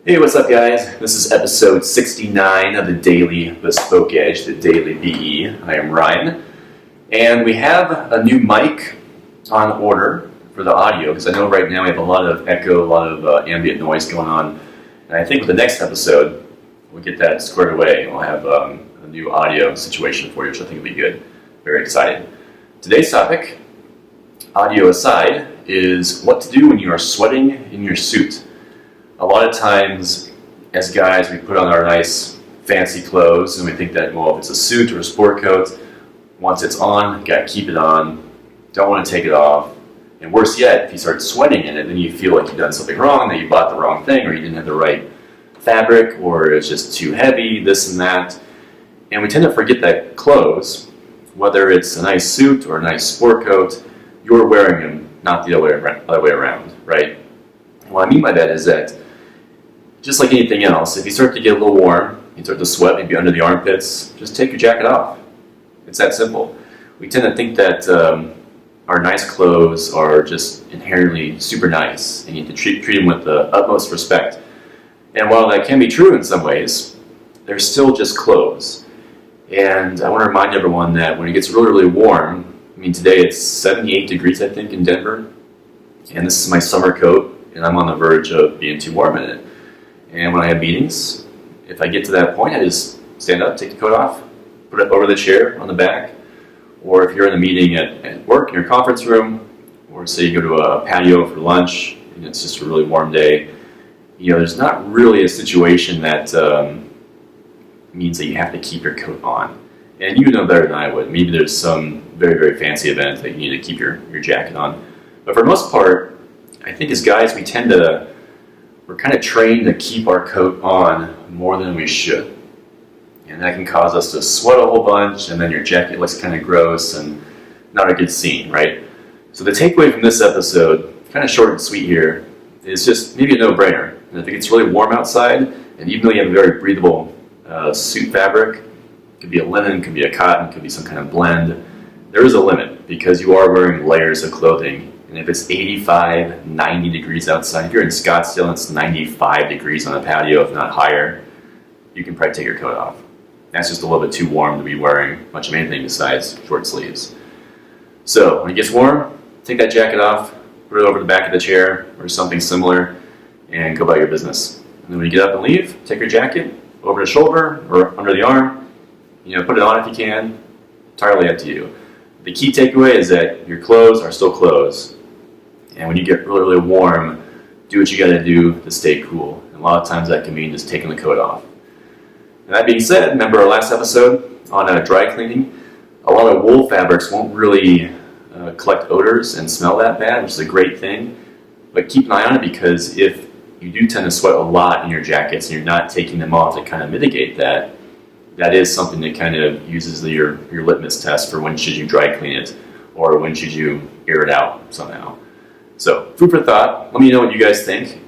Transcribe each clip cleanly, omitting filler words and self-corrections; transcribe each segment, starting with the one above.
Hey, what's up guys? This is episode 69 of the Daily Bespoke Edge, the Daily BE. I am Ryan, and we have a new mic on order for the audio, because I know right now we have a lot of echo, a lot of ambient noise going on, and I think with the next episode, we'll get that squared away, and we'll have a new audio situation for you, which I think will be good. Very excited. Today's topic, audio aside, is what to do when you are sweating in your suit. A lot of times, as guys, we put on our nice fancy clothes and we think that, well, if it's a suit or a sport coat, once it's on, you gotta keep it on, don't want to take it off. And worse yet, if you start sweating in it, then you feel like you've done something wrong, that you bought the wrong thing, or you didn't have the right fabric, or it's just too heavy, this and that. And we tend to forget that clothes, whether it's a nice suit or a nice sport coat, you're wearing them, not the other way around, right? What I mean by that is that just like anything else, if you start to get a little warm, you start to sweat maybe under the armpits, just take your jacket off. It's that simple. We tend to think that our nice clothes are just inherently super nice, and you have to treat them with the utmost respect. And while that can be true in some ways, they're still just clothes. And I want to remind everyone that when it gets really, really warm, I mean today it's 78 degrees I think in Denver, and this is my summer coat, and I'm on the verge of being too warm in it. And when I have meetings, if I get to that point, I just stand up, take the coat off, put it over the chair on the back. Or if you're in a meeting at work in your conference room, or say you go to a patio for lunch and it's just a really warm day, you know, there's not really a situation that means that you have to keep your coat on. And you know better than I would. Maybe there's some very, very fancy event that you need to keep your jacket on. But for the most part, I think as guys, we're kind of trained to keep our coat on more than we should. And that can cause us to sweat a whole bunch, and then your jacket looks kind of gross and not a good scene, right? So the takeaway from this episode, kind of short and sweet here, is just maybe a no-brainer. And if it gets really warm outside, and even though you have a very breathable suit fabric, it could be a linen, it could be a cotton, it could be some kind of blend, there is a limit, because you are wearing layers of clothing. And if it's 85, 90 degrees outside, if you're in Scottsdale and it's 95 degrees on the patio, if not higher, you can probably take your coat off. That's just a little bit too warm to be wearing much of anything besides short sleeves. So when it gets warm, take that jacket off, put it over the back of the chair or something similar, and go about your business. And then when you get up and leave, take your jacket over the shoulder or under the arm, put it on if you can, entirely up to you. The key takeaway is that your clothes are still clothes. And when you get really, really warm, do what you got to do to stay cool. And a lot of times that can mean just taking the coat off. And that being said, remember our last episode on dry cleaning? A lot of wool fabrics won't really collect odors and smell that bad, which is a great thing. But keep an eye on it, because if you do tend to sweat a lot in your jackets and you're not taking them off to kind of mitigate that, that is something that kind of uses your litmus test for when should you dry clean it or when should you air it out somehow. So, food for thought. Let me know what you guys think.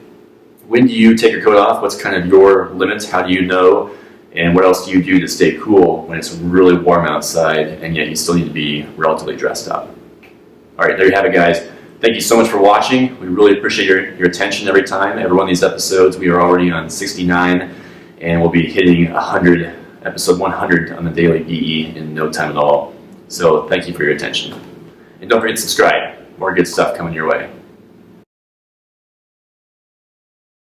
When do you take your coat off? What's kind of your limits? How do you know? And what else do you do to stay cool when it's really warm outside and yet you still need to be relatively dressed up? All right, there you have it, guys. Thank you so much for watching. We really appreciate your attention every time. Every one of these episodes, we are already on 69, and we'll be hitting episode 100 on the Daily BE in no time at all. So thank you for your attention. And don't forget to subscribe. More good stuff coming your way.